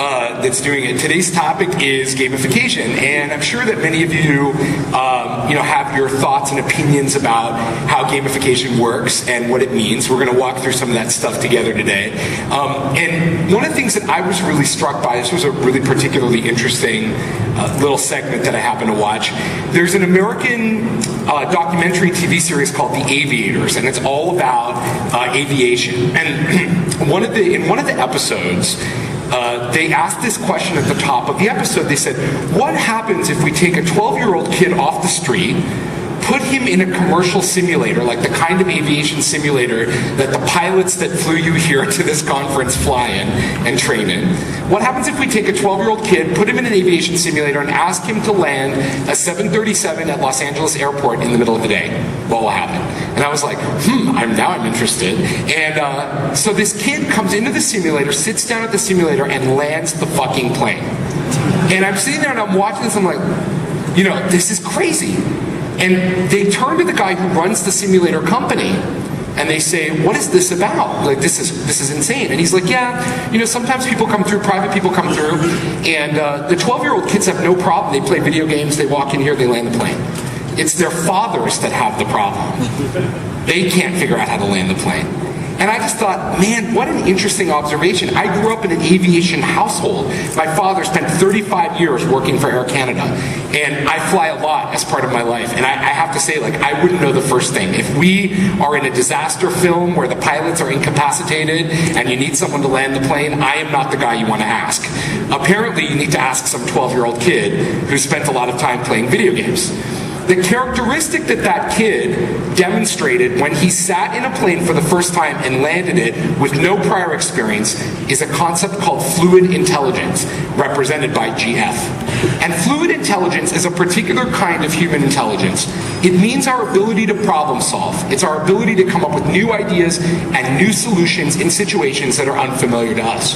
that's doing it. Today's topic is gamification, and I'm sure that many of you, have your thoughts and opinions about how gamification works and what it means. We're going to walk through some of that stuff together today. And one of the things that I was really struck by, this was a really particularly interesting little segment that I happened to watch. There's an American documentary TV series called The Aviators, and it's all about aviation. And in one of the episodes, they asked this question at the top of the episode. They said, what happens if we take a 12-year-old kid off the street, put him in a commercial simulator, like the kind of aviation simulator that the pilots that flew you here to this conference fly in and train in? What happens if we take a 12-year-old kid, put him in an aviation simulator, and ask him to land a 737 at Los Angeles Airport in the middle of the day? What will happen? And I was like, I'm interested. And so this kid comes into the simulator, sits down at the simulator, and lands the fucking plane. And I'm sitting there and I'm watching this, I'm like, this is crazy. And they turn to the guy who runs the simulator company, and they say, what is this about? Like, this is insane. And he's like, sometimes people come through, private people come through, and the 12-year-old kids have no problem. They play video games, they walk in here, they land the plane. It's their fathers that have the problem. They can't figure out how to land the plane. And I just thought, man, what an interesting observation. I grew up in an aviation household. My father spent 35 years working for Air Canada, and I fly a lot as part of my life. And I have to say, I wouldn't know the first thing. If we are in a disaster film where the pilots are incapacitated and you need someone to land the plane, I am not the guy you want to ask. Apparently, you need to ask some 12-year-old kid who spent a lot of time playing video games. The characteristic that kid demonstrated when he sat in a plane for the first time and landed it with no prior experience is a concept called fluid intelligence, represented by GF. And fluid intelligence is a particular kind of human intelligence. It means our ability to problem solve. It's our ability to come up with new ideas and new solutions in situations that are unfamiliar to us.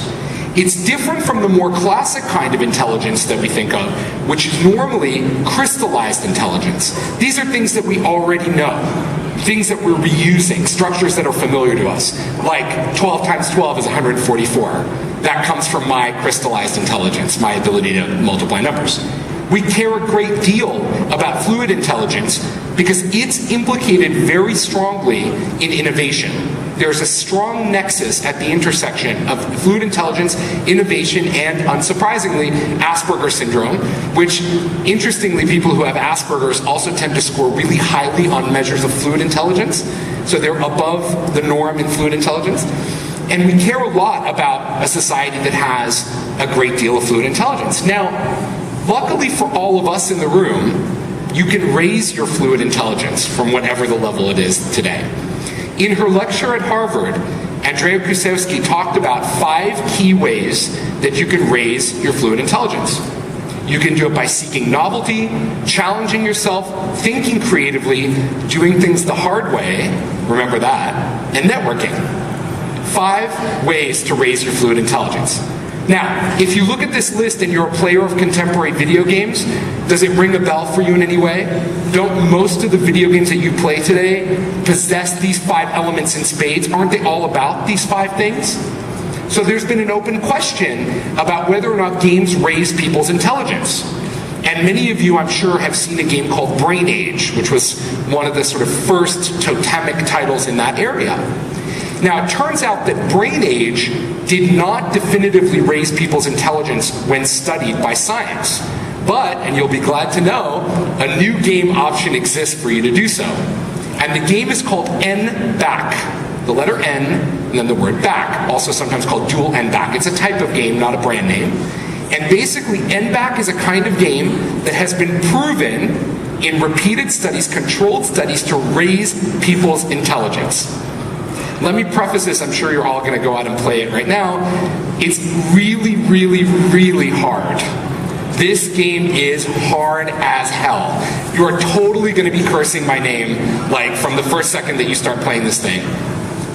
It's different from the more classic kind of intelligence that we think of, which is normally crystallized intelligence. These are things that we already know, things that we're reusing, structures that are familiar to us, like 12 times 12 is 144. That comes from my crystallized intelligence, my ability to multiply numbers. We care a great deal about fluid intelligence because it's implicated very strongly in innovation. There's a strong nexus at the intersection of fluid intelligence, innovation, and, unsurprisingly, Asperger's syndrome, which, interestingly, people who have Asperger's also tend to score really highly on measures of fluid intelligence. So they're above the norm in fluid intelligence. And we care a lot about a society that has a great deal of fluid intelligence. Now, luckily for all of us in the room, you can raise your fluid intelligence from whatever the level it is today. In her lecture at Harvard, Andrea Krusewski talked about 5 key ways that you can raise your fluid intelligence. You can do it by seeking novelty, challenging yourself, thinking creatively, doing things the hard way, remember that, and networking. 5 ways to raise your fluid intelligence. Now, if you look at this list and you're a player of contemporary video games, does it ring a bell for you in any way? Don't most of the video games that you play today possess these 5 elements in spades? Aren't they all about these 5 things? So there's been an open question about whether or not games raise people's intelligence. And many of you, I'm sure, have seen a game called Brain Age, which was one of the sort of first totemic titles in that area. Now, it turns out that Brain Age did not definitively raise people's intelligence when studied by science. But, and you'll be glad to know, a new game option exists for you to do so. And the game is called N-Back. The letter N, and then the word back, also sometimes called dual N-Back. It's a type of game, not a brand name. And basically, N-Back is a kind of game that has been proven in repeated studies, controlled studies, to raise people's intelligence. Let me preface this, I'm sure you're all going to go out and play it right now. It's really, really, really hard. This game is hard as hell. You are totally going to be cursing my name, from the first second that you start playing this thing.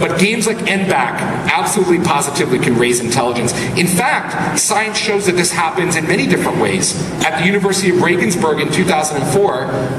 But games like NBAC absolutely positively can raise intelligence. In fact, science shows that this happens in many different ways. At the University of Regensburg in 2004,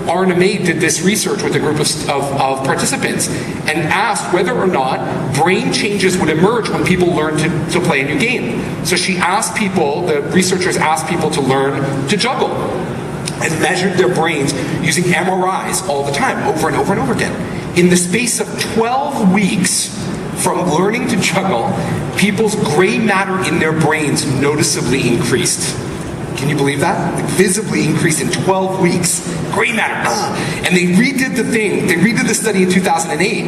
Arne May did this research with a group of participants and asked whether or not brain changes would emerge when people learned to play a new game. So she asked people, the researchers asked people to learn to juggle and measured their brains using MRIs all the time, over and over and over again. In the space of 12 weeks from learning to juggle, people's gray matter in their brains noticeably increased. Can you believe that? Like visibly increased in 12 weeks. Gray matter. And they redid the study in 2008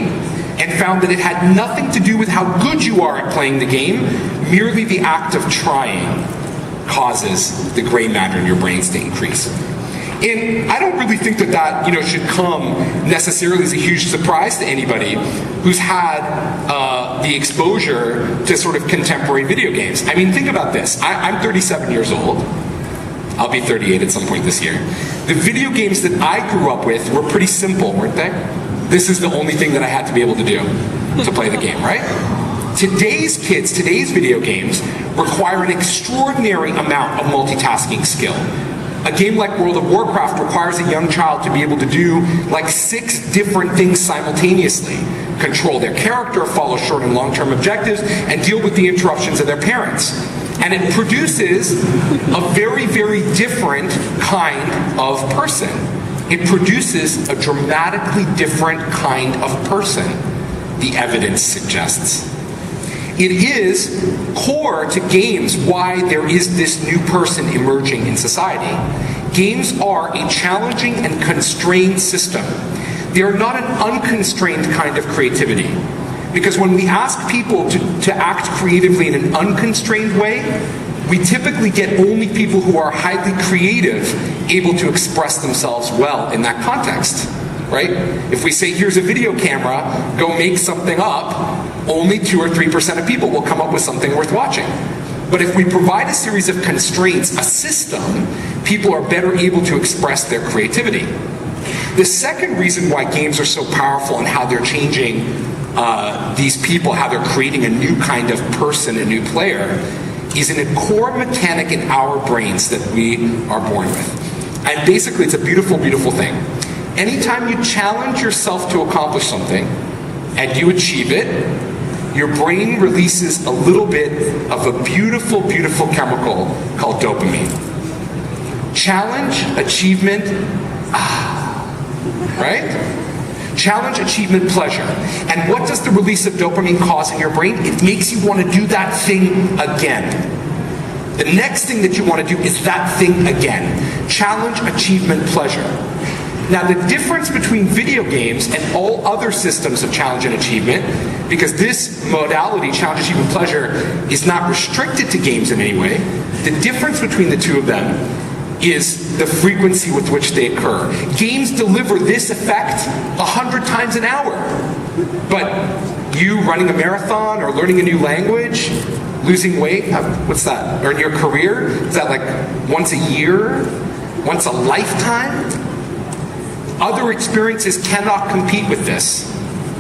and found that it had nothing to do with how good you are at playing the game, merely the act of trying causes the gray matter in your brains to increase. And I don't really think that should come necessarily as a huge surprise to anybody who's had the exposure to sort of contemporary video games. I mean, think about this. I'm 37 years old. I'll be 38 at some point this year. The video games that I grew up with were pretty simple, weren't they? This is the only thing that I had to be able to do to play the game, right? Today's kids, today's video games require an extraordinary amount of multitasking skill. A game like World of Warcraft requires a young child to be able to do like 6 different things simultaneously. Control their character, follow short and long-term objectives, and deal with the interruptions of their parents. And it produces a very, very different kind of person. It produces a dramatically different kind of person, the evidence suggests. It is core to games why there is this new person emerging in society. Games are a challenging and constrained system. They are not an unconstrained kind of creativity. Because when we ask people to act creatively in an unconstrained way, we typically get only people who are highly creative able to express themselves well in that context. Right? If we say, here's a video camera, go make something up, only 2 or 3% of people will come up with something worth watching. But if we provide a series of constraints, a system, people are better able to express their creativity. The second reason why games are so powerful and how they're changing these people, how they're creating a new kind of person, a new player, is in a core mechanic in our brains that we are born with. And basically, it's a beautiful, beautiful thing. Anytime you challenge yourself to accomplish something and you achieve it, your brain releases a little bit of a beautiful, beautiful chemical called dopamine. Challenge, achievement, right? Challenge, achievement, pleasure. And what does the release of dopamine cause in your brain? It makes you want to do that thing again. The next thing that you want to do is that thing again. Challenge, achievement, pleasure. Now, the difference between video games and all other systems of challenge and achievement, because this modality, challenge, achievement, pleasure, is not restricted to games in any way, the difference between the two of them is the frequency with which they occur. Games deliver this effect 100 times an hour. But you running a marathon or learning a new language, losing weight, what's that? Or in your career, is that like once a year? Once a lifetime? Other experiences cannot compete with this.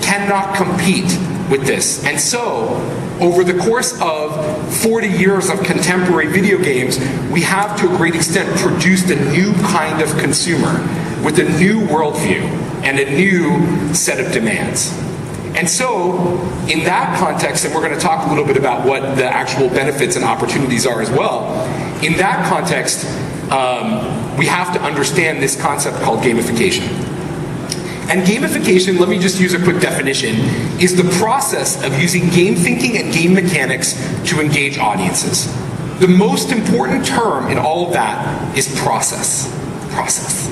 Cannot compete with this. And so, over the course of 40 years of contemporary video games, we have to a great extent produced a new kind of consumer with a new worldview and a new set of demands. And so, in that context, and we're going to talk a little bit about what the actual benefits and opportunities are as well, in that context, we have to understand this concept called gamification. And gamification, let me just use a quick definition, is the process of using game thinking and game mechanics to engage audiences. The most important term in all of that is process. Process.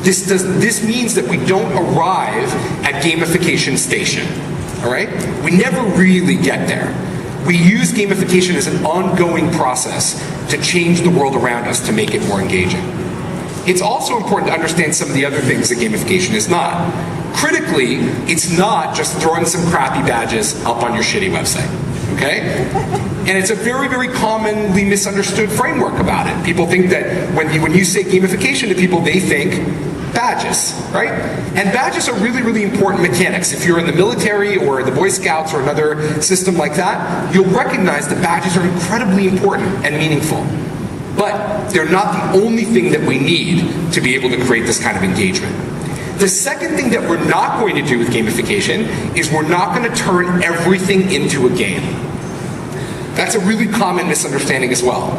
This means that we don't arrive at gamification station. All right? We never really get there. We use gamification as an ongoing process to change the world around us to make it more engaging. It's also important to understand some of the other things that gamification is not. Critically, it's not just throwing some crappy badges up on your shitty website, okay? And it's a very, very commonly misunderstood framework about it. People think that when you say gamification to people, they think badges, right? And badges are really, really important mechanics. If you're in the military or the Boy Scouts or another system like that, you'll recognize that badges are incredibly important and meaningful. But they're not the only thing that we need to be able to create this kind of engagement. The second thing that we're not going to do with gamification is we're not going to turn everything into a game. That's a really common misunderstanding as well.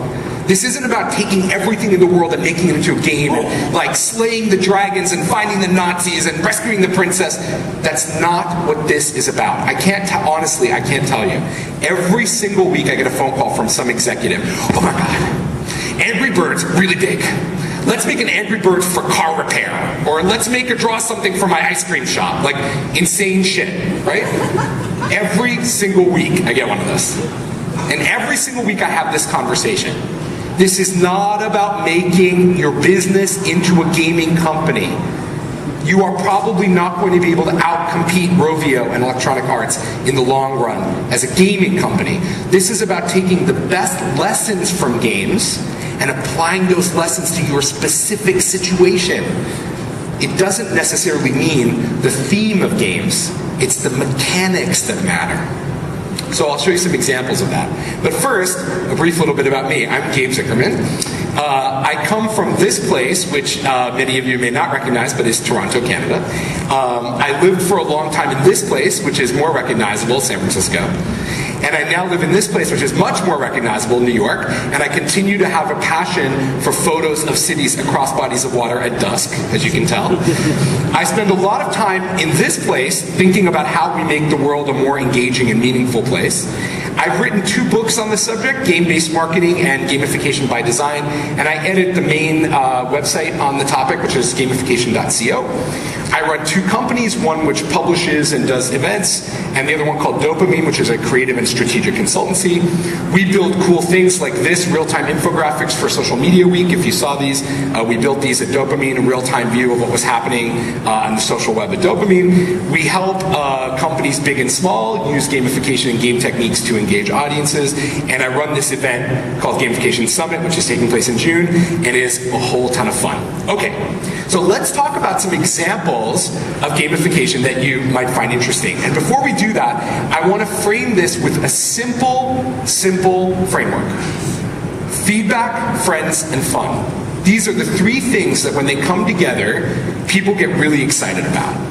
This isn't about taking everything in the world and making it into a game, and like slaying the dragons and finding the Nazis and rescuing the princess. That's not what this is about. Honestly, I can't tell you. Every single week I get a phone call from some executive. Oh my God, Angry Birds, really big. Let's make an Angry Birds for car repair. Or let's make or draw something for my ice cream shop. Like insane shit, right? Every single week I get one of those. And every single week I have this conversation. This is not about making your business into a gaming company. You are probably not going to be able to outcompete Rovio and Electronic Arts in the long run as a gaming company. This is about taking the best lessons from games and applying those lessons to your specific situation. It doesn't necessarily mean the theme of games. It's the mechanics that matter. So I'll show you some examples of that. But first, a brief little bit about me. I'm Gabe Zichermann. I come from this place, which many of you may not recognize, but is Toronto, Canada. I lived for a long time in this place, which is more recognizable, San Francisco. And I now live in this place, which is much more recognizable, New York. And I continue to have a passion for photos of cities across bodies of water at dusk, as you can tell. I spend a lot of time in this place thinking about how we make the world a more engaging and meaningful place. I've written 2 books on the subject, Game-Based Marketing and Gamification by Design, and I edit the main website on the topic, which is gamification.co. I run 2 companies, one which publishes and does events, and the other one called Dopamine, which is a creative and strategic consultancy. We build cool things like this, real-time infographics for Social Media Week. If you saw these, we built these at Dopamine, a real-time view of what was happening on the social web at Dopamine. We help companies big and small use gamification and game techniques to engage audiences, and I run this event called Gamification Summit, which is taking place in June, and is a whole ton of fun. Okay, so let's talk about some examples of gamification that you might find interesting. And before we do that, I want to frame this with a simple framework. Feedback, friends, and fun. These are the 3 things that when they come together, people get really excited about.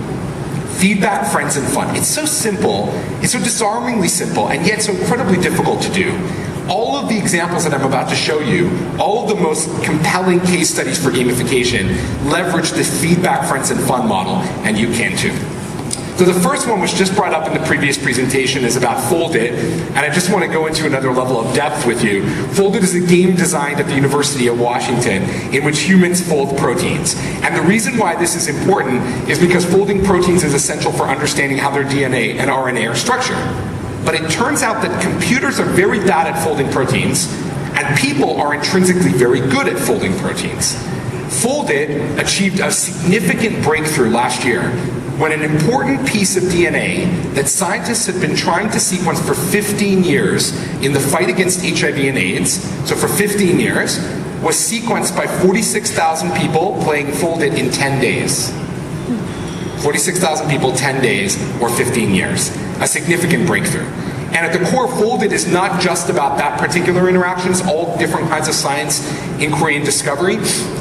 Feedback, friends, and fun. It's so simple, it's so disarmingly simple, and yet so incredibly difficult to do. All of the examples that I'm about to show you, all of the most compelling case studies for gamification, leverage this feedback, friends, and fun model, and you can too. So the first one, which just brought up in the previous presentation, is about foldit, and I just want to go into another level of depth with you. Foldit is a game designed at the University of Washington in which humans fold proteins. And the reason why this is important is because folding proteins is essential for understanding how their DNA and RNA are structured. But it turns out that computers are very bad at folding proteins, and people are intrinsically very good at folding proteins. Foldit achieved a significant breakthrough last year when an important piece of DNA that scientists had been trying to sequence for 15 years in the fight against HIV and AIDS, so for 15 years, was sequenced by 46,000 people playing foldit in 10 days. 46,000 people, 10 days, or 15 years. A significant breakthrough. And at the core, foldit is not just about that particular interaction. It's all different kinds of science, inquiry, and discovery.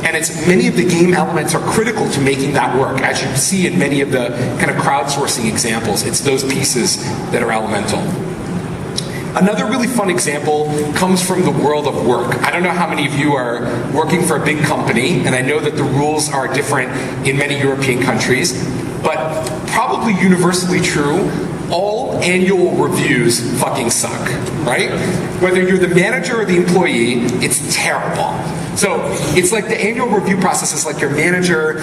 And it's many of the game elements are critical to making that work. As you see in many of the kind of crowdsourcing examples, it's those pieces that are elemental. Another really fun example comes from the world of work. I don't know how many of you are working for a big company, and I know that the rules are different in many European countries, but probably universally true, all annual reviews fucking suck, right? Whether you're the manager or the employee, it's terrible. So it's like the annual review process is like your manager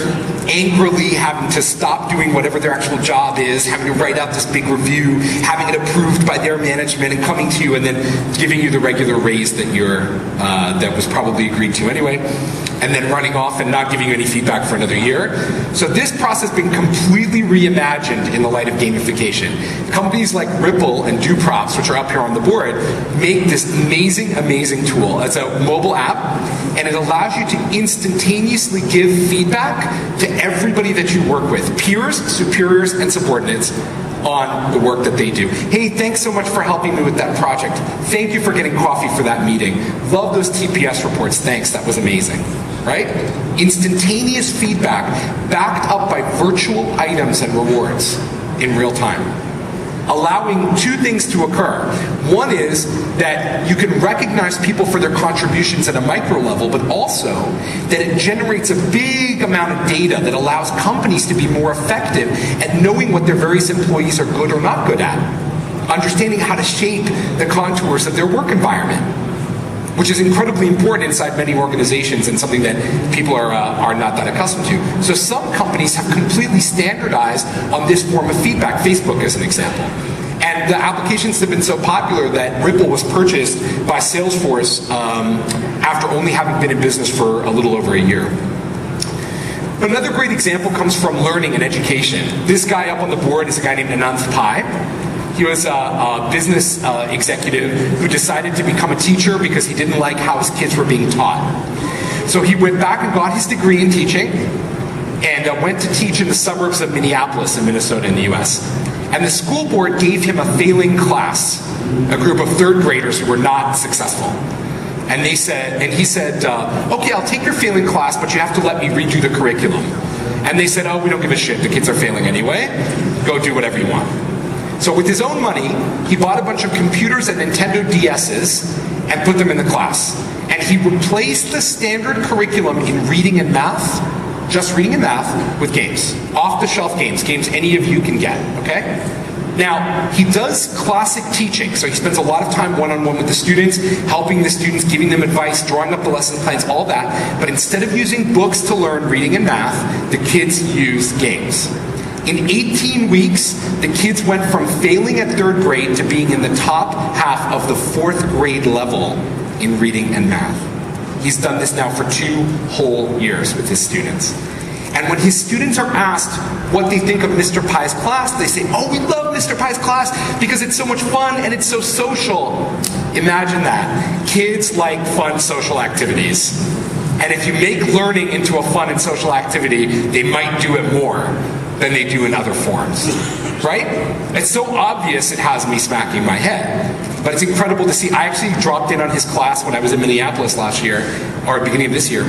angrily having to stop doing whatever their actual job is, having to write out this big review, having it approved by their management, and coming to you and then giving you the regular raise that that was probably agreed to anyway. and then running off and not giving you any feedback for another year. So this process has been completely reimagined in the light of gamification. Companies like Ripple and DoProps, which are up here on the board, make this amazing, amazing tool. It's a mobile app, and it allows you to instantaneously give feedback to everybody that you work with, peers, superiors, and subordinates, on the work that they do. Hey, thanks so much for helping me with that project. Thank you for getting coffee for that meeting. Love those TPS reports. Thanks, that was amazing. Right? Instantaneous feedback backed up by virtual items and rewards in real time. Allowing two things to occur. One is that you can recognize people for their contributions at a micro level, but also that it generates a big amount of data that allows companies to be more effective at knowing what their various employees are good or not good at. Understanding how to shape the contours of their work environment, which is incredibly important inside many organizations and something that people are not that accustomed to. So some companies have completely standardized on this form of feedback, Facebook as an example. And the applications have been so popular that Ripple was purchased by Salesforce after only having been in business for a little over a year. Another great example comes from learning and education. This guy up on the board is a guy named Ananth Pai. He was a business executive who decided to become a teacher because he didn't like how his kids were being taught. So he went back and got his degree in teaching and went to teach in the suburbs of Minneapolis in Minnesota in the US. And the school board gave him a failing class, a group of third graders who were not successful. And he said, okay, I'll take your failing class, but you have to let me redo the curriculum. And they said, oh, we don't give a shit, the kids are failing anyway, go do whatever you want. So with his own money, he bought a bunch of computers and Nintendo DS's and put them in the class. And he replaced the standard curriculum in reading and math, just reading and math, with games. Off-the-shelf games any of you can get, okay? Now, he does classic teaching, so he spends a lot of time one-on-one with the students, helping the students, giving them advice, drawing up the lesson plans, all that. But instead of using books to learn reading and math, the kids use games. In 18 weeks, the kids went from failing at third grade to being in the top half of the fourth grade level in reading and math. He's done this now for 2 whole years with his students. And when his students are asked what they think of Mr. Pai's class, they say, oh, we love Mr. Pai's class because it's so much fun and it's so social. Imagine that. Kids like fun social activities. And if you make learning into a fun and social activity, they might do it more than they do in other forms. Right? It's so obvious it has me smacking my head. But it's incredible to see. I actually dropped in on his class when I was in Minneapolis last year, or beginning of this year,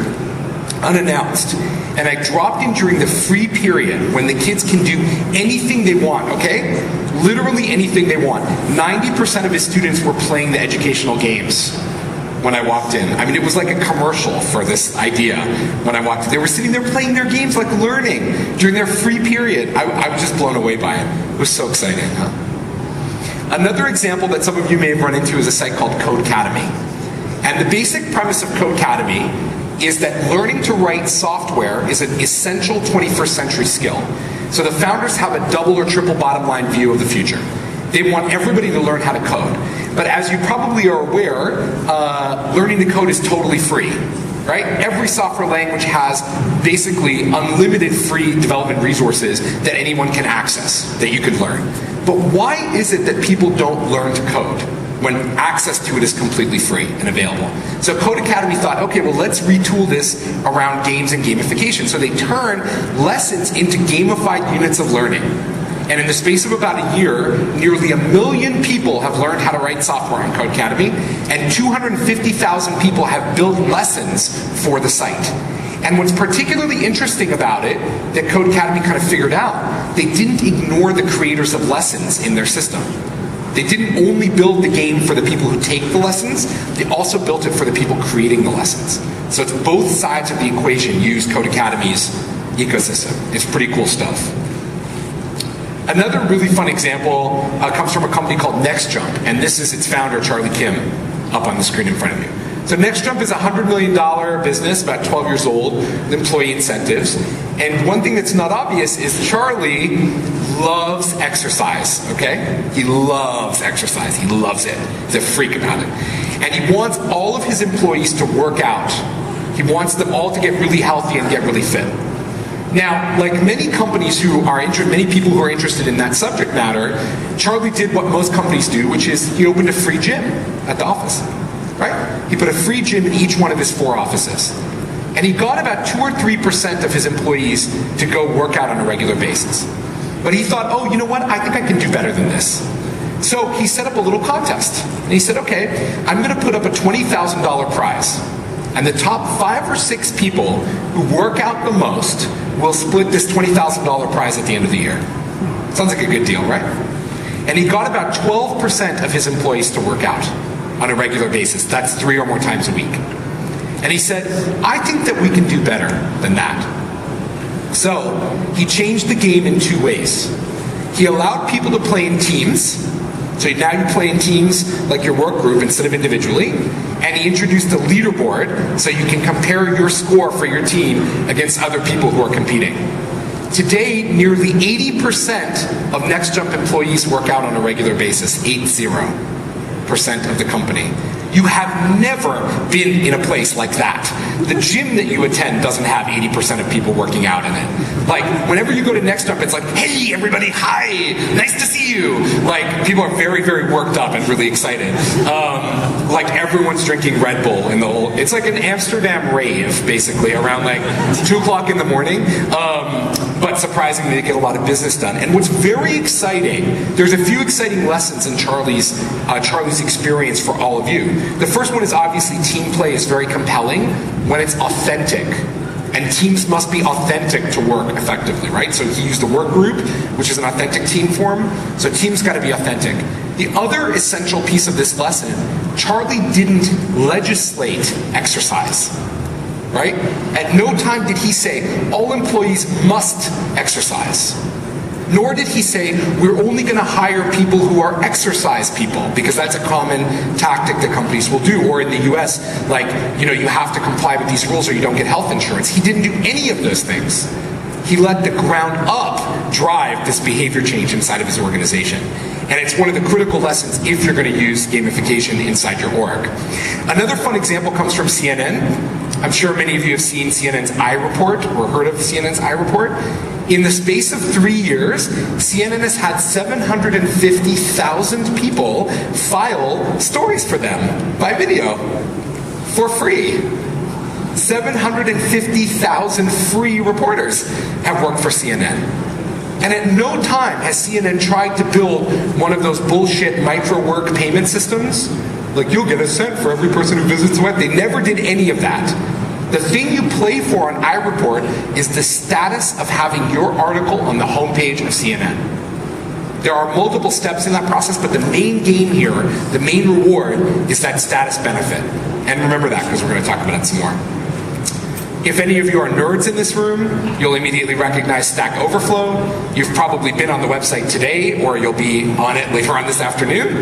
unannounced. And I dropped in during the free period when the kids can do anything they want, okay? Literally anything they want. 90% of his students were playing the educational games when I walked in. I mean, it was like a commercial for this idea when I walked in. They were sitting there playing their games, like learning during their free period. I was just blown away by it. It was so exciting, huh? Another example that some of you may have run into is a site called Codecademy. And the basic premise of Codecademy is that learning to write software is an essential 21st century skill. So the founders have a double or triple bottom line view of the future. They want everybody to learn how to code. But as you probably are aware, learning to code is totally free, right? Every software language has basically unlimited free development resources that anyone can access, that you could learn. But why is it that people don't learn to code when access to it is completely free and available? So Codecademy thought, okay, well, let's retool this around games and gamification. So they turn lessons into gamified units of learning. And in the space of about a year, nearly 1 million people have learned how to write software on Codecademy, and 250,000 people have built lessons for the site. And what's particularly interesting about it, that Codecademy kind of figured out, they didn't ignore the creators of lessons in their system. They didn't only build the game for the people who take the lessons, they also built it for the people creating the lessons. So it's both sides of the equation use Codecademy's ecosystem. It's pretty cool stuff. Another really fun example comes from a company called NextJump, and this is its founder, Charlie Kim, up on the screen in front of you. So NextJump is a $100 million business, about 12 years old, with employee incentives. And one thing that's not obvious is Charlie loves exercise, okay? He loves exercise. He loves it. He's a freak about it. And he wants all of his employees to work out He wants them all to get really healthy and get really fit. Now, like many companies many people who are interested in that subject matter, Charlie did what most companies do, which is he opened a free gym at the office, right? He put a free gym in each one of his 4 offices. And he got about 2 or 3% of his employees to go work out on a regular basis. But he thought, oh, you know what? I think I can do better than this. So he set up a little contest. And he said, okay, I'm going to put up a $20,000 prize. And the top 5 or 6 people who work out the most will split this $20,000 prize at the end of the year. Sounds like a good deal, right? And he got about 12% of his employees to work out on a regular basis. That's 3 or more times a week. And he said, I think that we can do better than that. So he changed the game in 2 ways. He allowed people to play in teams. So now you play in teams like your work group instead of individually. And he introduced a leaderboard so you can compare your score for your team against other people who are competing. Today, nearly 80% of NextJump employees work out on a regular basis, 80% of the company. You have never been in a place like that. The gym that you attend doesn't have 80% of people working out in it. Like, whenever you go to NextJump, it's like, hey, everybody, hi, nice to see you. Like, people are very, very worked up and really excited. Like, everyone's drinking Red Bull in the whole, it's like an Amsterdam rave, basically, around like 2 o'clock in the morning. But surprisingly, they get a lot of business done. And what's very exciting, there's a few exciting lessons in Charlie's experience for all of you. The first one is obviously team play is very compelling when it's authentic. And teams must be authentic to work effectively, right? So he used a work group, which is an authentic team form. So teams got to be authentic. The other essential piece of this lesson, Charlie didn't legislate exercise, right? At no time did he say, all employees must exercise. Nor did he say, we're only going to hire people who are exercise people, because that's a common tactic that companies will do. Or in the US, like, you have to comply with these rules or you don't get health insurance. He didn't do any of those things. He let the ground up drive this behavior change inside of his organization. And it's one of the critical lessons if you're going to use gamification inside your org. Another fun example comes from CNN. I'm sure many of you have seen CNN's iReport or heard of CNN's iReport. In the space of 3 years, CNN has had 750,000 people file stories for them by video for free. 750,000 free reporters have worked for CNN. And at no time has CNN tried to build one of those bullshit micro-work payment systems. Like, you'll get a cent for every person who visits the web. They never did any of that. The thing you play for on iReport is the status of having your article on the homepage of CNN. There are multiple steps in that process, but the main game here, the main reward, is that status benefit. And remember that, because we're going to talk about it some more. If any of you are nerds in this room, you'll immediately recognize Stack Overflow. You've probably been on the website today, or you'll be on it later on this afternoon.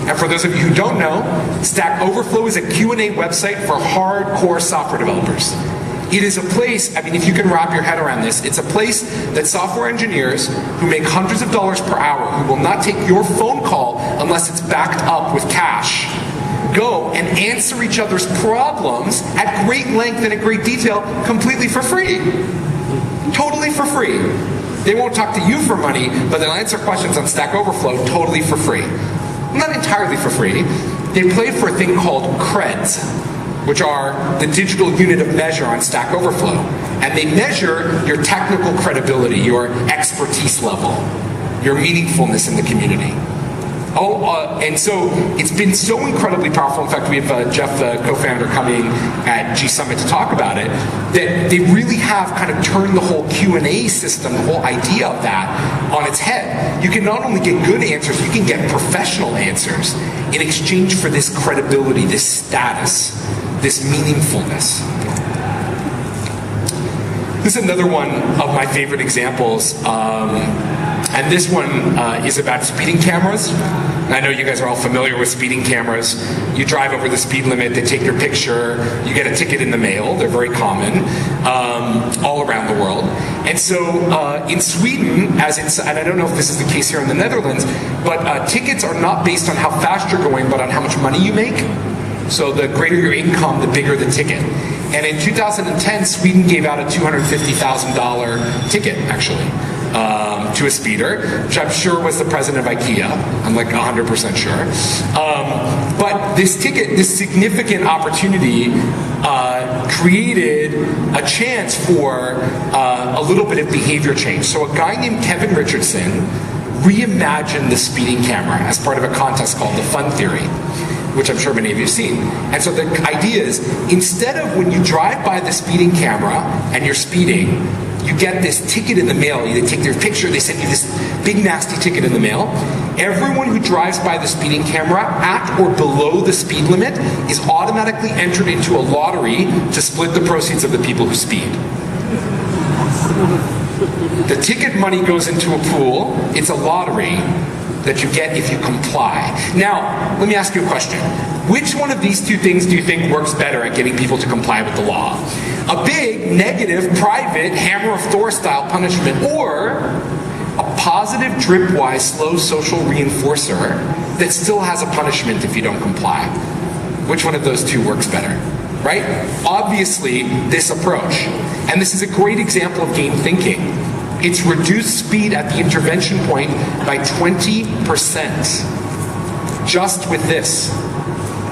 And for those of you who don't know, Stack Overflow is a Q&A website for hardcore software developers. It is a place, if you can wrap your head around this, it's a place that software engineers who make hundreds of dollars per hour, who will not take your phone call unless it's backed up with cash, go and answer each other's problems at great length and at great detail, completely for free. Totally for free. They won't talk to you for money, but they'll answer questions on Stack Overflow totally for free. Not entirely for free. They play for a thing called creds, which are the digital unit of measure on Stack Overflow. And they measure your technical credibility, your expertise level, your meaningfulness in the community. And so it's been so incredibly powerful. In fact, we have Jeff, the co-founder, coming at G Summit to talk about it, that they really have kind of turned the whole Q&A system, the whole idea of that, on its head. You can not only get good answers, you can get professional answers in exchange for this credibility, this status, this meaningfulness. This is another one of my favorite examples. And this one is about speeding cameras. I know you guys are all familiar with speeding cameras. You drive over the speed limit, they take your picture, you get a ticket in the mail. They're very common all around the world. And so in Sweden, and I don't know if this is the case here in the Netherlands, but tickets are not based on how fast you're going, but on how much money you make. So the greater your income, the bigger the ticket. And in 2010, Sweden gave out a $250,000 ticket, actually, to a speeder, which I'm sure was the president of IKEA. I'm like 100% sure. But this ticket, this significant opportunity, created a chance for a little bit of behavior change. So a guy named Kevin Richardson reimagined the speeding camera as part of a contest called the Fun Theory, which I'm sure many of you have seen. And so the idea is, instead of when you drive by the speeding camera and you're speeding, you get this ticket in the mail. They take their picture, they send you this big nasty ticket in the mail. Everyone who drives by the speeding camera at or below the speed limit is automatically entered into a lottery to split the proceeds of the people who speed. The ticket money goes into a pool. It's a lottery that you get if you comply. Now, let me ask you a question. Which one of these two things do you think works better at getting people to comply with the law? A big, negative, private, Hammer of Thor style punishment, or a positive, dripwise, slow social reinforcer that still has a punishment if you don't comply? Which one of those two works better? Right? Obviously, this approach. And this is a great example of game thinking. It's reduced speed at the intervention point by 20%. Just with this.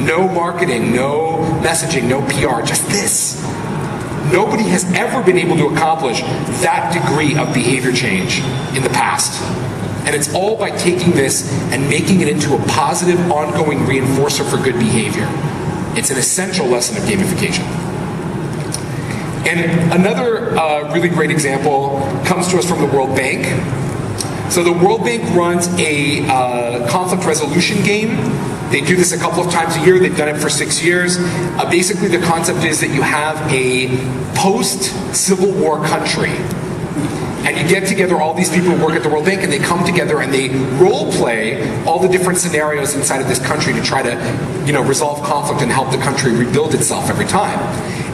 No marketing, no messaging, no PR, just this. Nobody has ever been able to accomplish that degree of behavior change in the past. And it's all by taking this and making it into a positive, ongoing reinforcer for good behavior. It's an essential lesson of gamification. And another really great example comes to us from the World Bank. So the World Bank runs a conflict resolution game. They do this a couple of times a year. They've done it for 6 years. Basically, the concept is that you have a post-Civil War country. And you get together all these people who work at the World Bank, and they come together and they role play all the different scenarios inside of this country to try to, resolve conflict and help the country rebuild itself every time.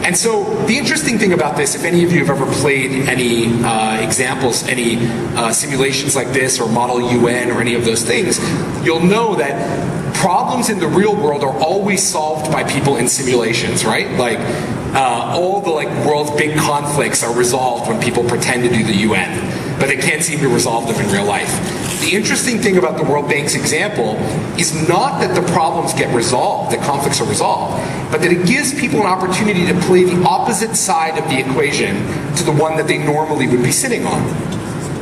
And so the interesting thing about this, if any of you have ever played any examples, any simulations like this, or Model UN, or any of those things, you'll know that problems in the real world are always solved by people in simulations, right? Like all the world's big conflicts are resolved when people pretend to do the UN, but they can't seem to resolve them in real life. The interesting thing about the World Bank's example is not that the problems get resolved, that conflicts are resolved, but that it gives people an opportunity to play the opposite side of the equation to the one that they normally would be sitting on.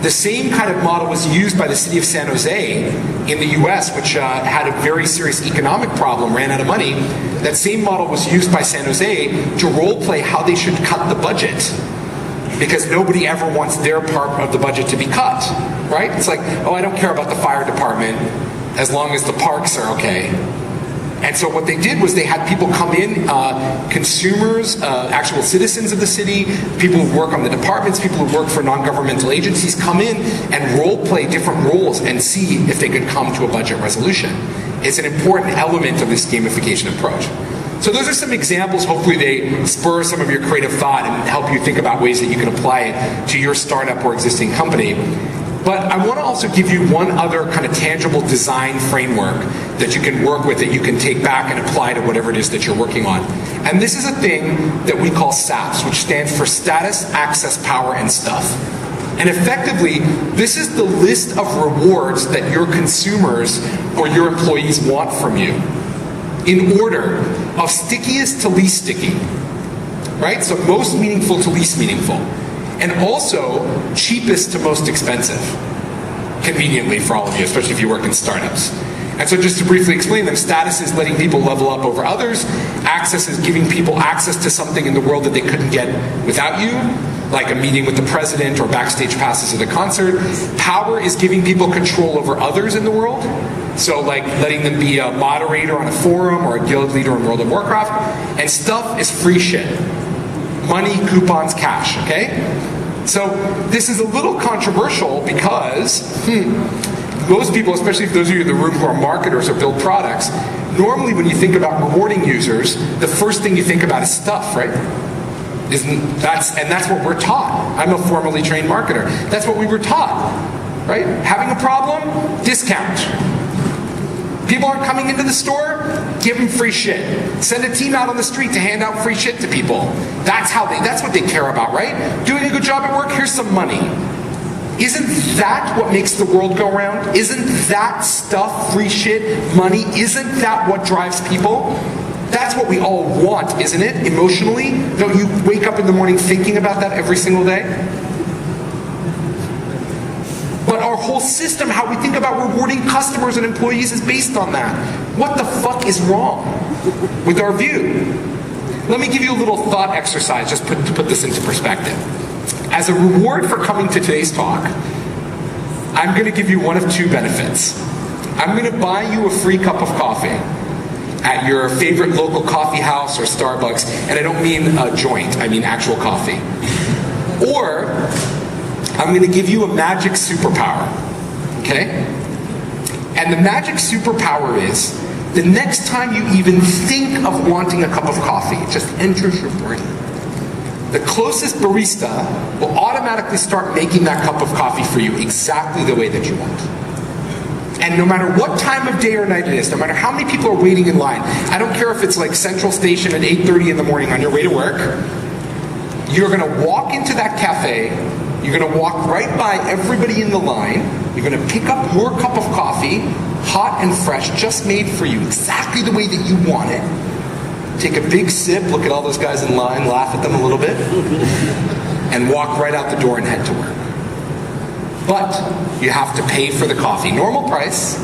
The same kind of model was used by the city of San Jose in the US, which had a very serious economic problem, ran out of money. That same model was used by San Jose to role play how they should cut the budget, because nobody ever wants their part of the budget to be cut, right? It's like, oh, I don't care about the fire department as long as the parks are okay. And so what they did was they had people come in, consumers, actual citizens of the city, people who work on the departments, people who work for non-governmental agencies, come in and role play different roles and see if they could come to a budget resolution. It's an important element of this gamification approach. So those are some examples. Hopefully they spur some of your creative thought and help you think about ways that you can apply it to your startup or existing company. But I want to also give you one other kind of tangible design framework that you can work with, that you can take back and apply to whatever it is that you're working on. And this is a thing that we call SAPS, which stands for Status, Access, Power, and Stuff. And effectively, this is the list of rewards that your consumers or your employees want from you, in order of stickiest to least sticky, right? So most meaningful to least meaningful. And also cheapest to most expensive, conveniently for all of you, especially if you work in startups. And so just to briefly explain them, status is letting people level up over others. Access is giving people access to something in the world that they couldn't get without you, like a meeting with the president or backstage passes at a concert. Power is giving people control over others in the world. So like letting them be a moderator on a forum or a guild leader in World of Warcraft. And stuff is free shit. Money, coupons, cash, okay? So this is a little controversial because most people, especially if those of you in the room who are marketers or build products, normally when you think about rewarding users, the first thing you think about is stuff, right? That's what we're taught. I'm a formally trained marketer. That's what we were taught, right? Having a problem, discount. People aren't coming into the store, give them free shit. Send a team out on the street to hand out free shit to people. That's what they care about, right? Doing a good job at work, here's some money. Isn't that what makes the world go round? Isn't that stuff, free shit, money, isn't that what drives people? That's what we all want, isn't it? Emotionally? Don't you wake up in the morning thinking about that every single day? But our whole system, how we think about rewarding customers and employees is based on that. What the fuck is wrong with our view? Let me give you a little thought exercise just to put this into perspective. As a reward for coming to today's talk, I'm going to give you one of two benefits. I'm going to buy you a free cup of coffee at your favorite local coffee house or Starbucks, and I don't mean a joint, I mean actual coffee. Or, I'm going to give you a magic superpower, okay? And the magic superpower is, the next time you even think of wanting a cup of coffee, it just enters your brain. The closest barista will automatically start making that cup of coffee for you exactly the way that you want. And no matter what time of day or night it is, no matter how many people are waiting in line, I don't care if it's like Central Station at 8:30 in the morning on your way to work, you're going to walk into that cafe, you're going to walk right by everybody in the line, you're going to pick up your cup of coffee, hot and fresh, just made for you, exactly the way that you want it. Take a big sip, look at all those guys in line, laugh at them a little bit, and walk right out the door and head to work. But you have to pay for the coffee. Normal price,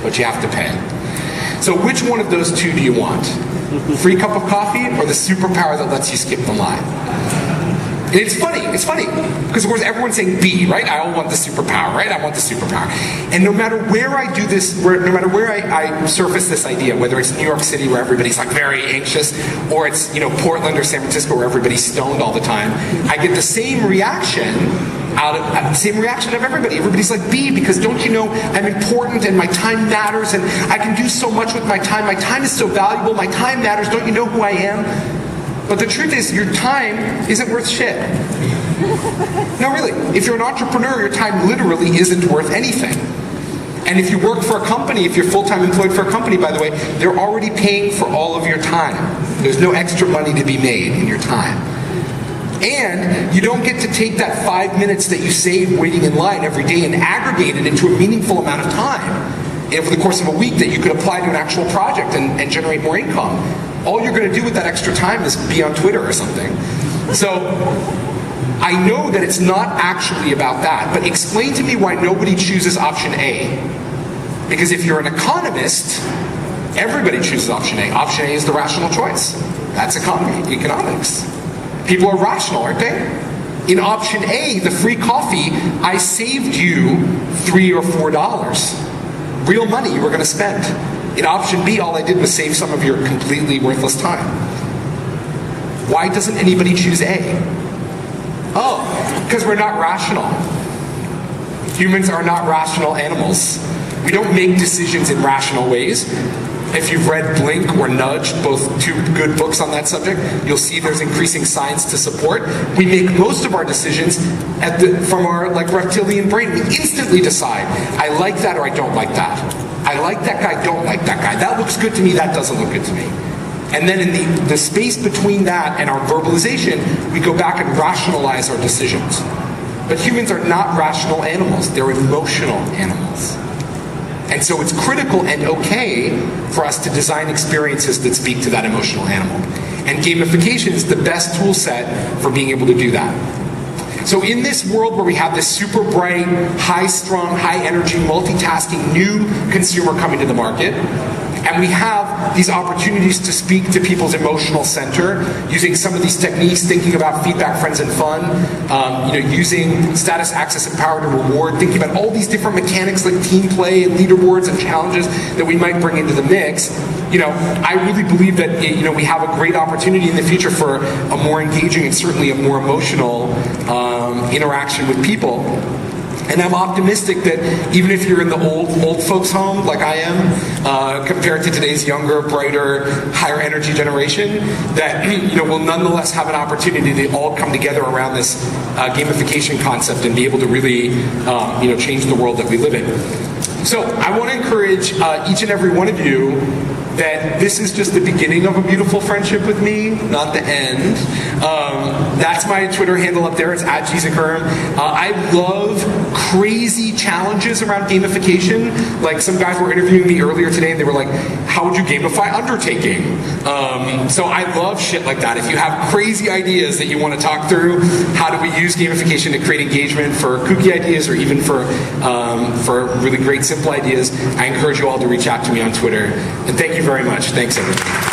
but you have to pay. So which one of those two do you want? Free cup of coffee or the superpower that lets you skip the line? And it's funny, because of course everyone's saying B, right? I all want the superpower, right? I want the superpower. And no matter where I do this, no matter where I surface this idea, whether it's New York City where everybody's like very anxious, or it's, Portland or San Francisco where everybody's stoned all the time, I get the same reaction of everybody. Everybody's like, B, because don't you know I'm important and my time matters and I can do so much with my time. My time is so valuable. My time matters. Don't you know who I am? But the truth is, your time isn't worth shit. No, really. If you're an entrepreneur, your time literally isn't worth anything. And if you work for a company, if you're full-time employed for a company, by the way, they're already paying for all of your time. There's no extra money to be made in your time. And you don't get to take that 5 minutes that you save waiting in line every day and aggregate it into a meaningful amount of time over the course of a week that you could apply to an actual project and generate more income. All you're going to do with that extra time is be on Twitter or something. So I know that it's not actually about that, but explain to me why nobody chooses option A. Because if you're an economist, everybody chooses option A. Option A is the rational choice. That's economics. People are rational, aren't they? In option A, the free coffee, I saved you $3 or $4. Real money you were going to spend. In option B, all I did was save some of your completely worthless time. Why doesn't anybody choose A? Oh, because we're not rational. Humans are not rational animals. We don't make decisions in rational ways. If you've read Blink or Nudge, both two good books on that subject, you'll see there's increasing science to support. We make most of our decisions from our reptilian brain. We instantly decide, I like that or I don't like that. I like that guy, don't like that guy. That looks good to me, that doesn't look good to me. And then in the space between that and our verbalization, we go back and rationalize our decisions. But humans are not rational animals, they're emotional animals. And so it's critical and okay for us to design experiences that speak to that emotional animal. And gamification is the best tool set for being able to do that. So in this world where we have this super bright, high-strung, high-energy, multitasking new consumer coming to the market, and we have these opportunities to speak to people's emotional center, using some of these techniques, thinking about feedback, friends, and fun, using status, access, and power to reward, thinking about all these different mechanics like team play and leaderboards and challenges that we might bring into the mix. I really believe that we have a great opportunity in the future for a more engaging and certainly a more emotional interaction with people. And I'm optimistic that even if you're in the old folks' home, like I am, compared to today's younger, brighter, higher energy generation, that we'll nonetheless have an opportunity to all come together around this gamification concept and be able to really change the world that we live in. So I want to encourage each and every one of you that this is just the beginning of a beautiful friendship with me, not the end. That's my Twitter handle up there. It's @Zichermann. I love crazy challenges around gamification. Like some guys were interviewing me earlier today and they were like, how would you gamify undertaking? So I love shit like that. If you have crazy ideas that you want to talk through, how do we use gamification to create engagement for kooky ideas or even for really great simple ideas, I encourage you all to reach out to me on Twitter. And thank you very much. Thanks, everyone.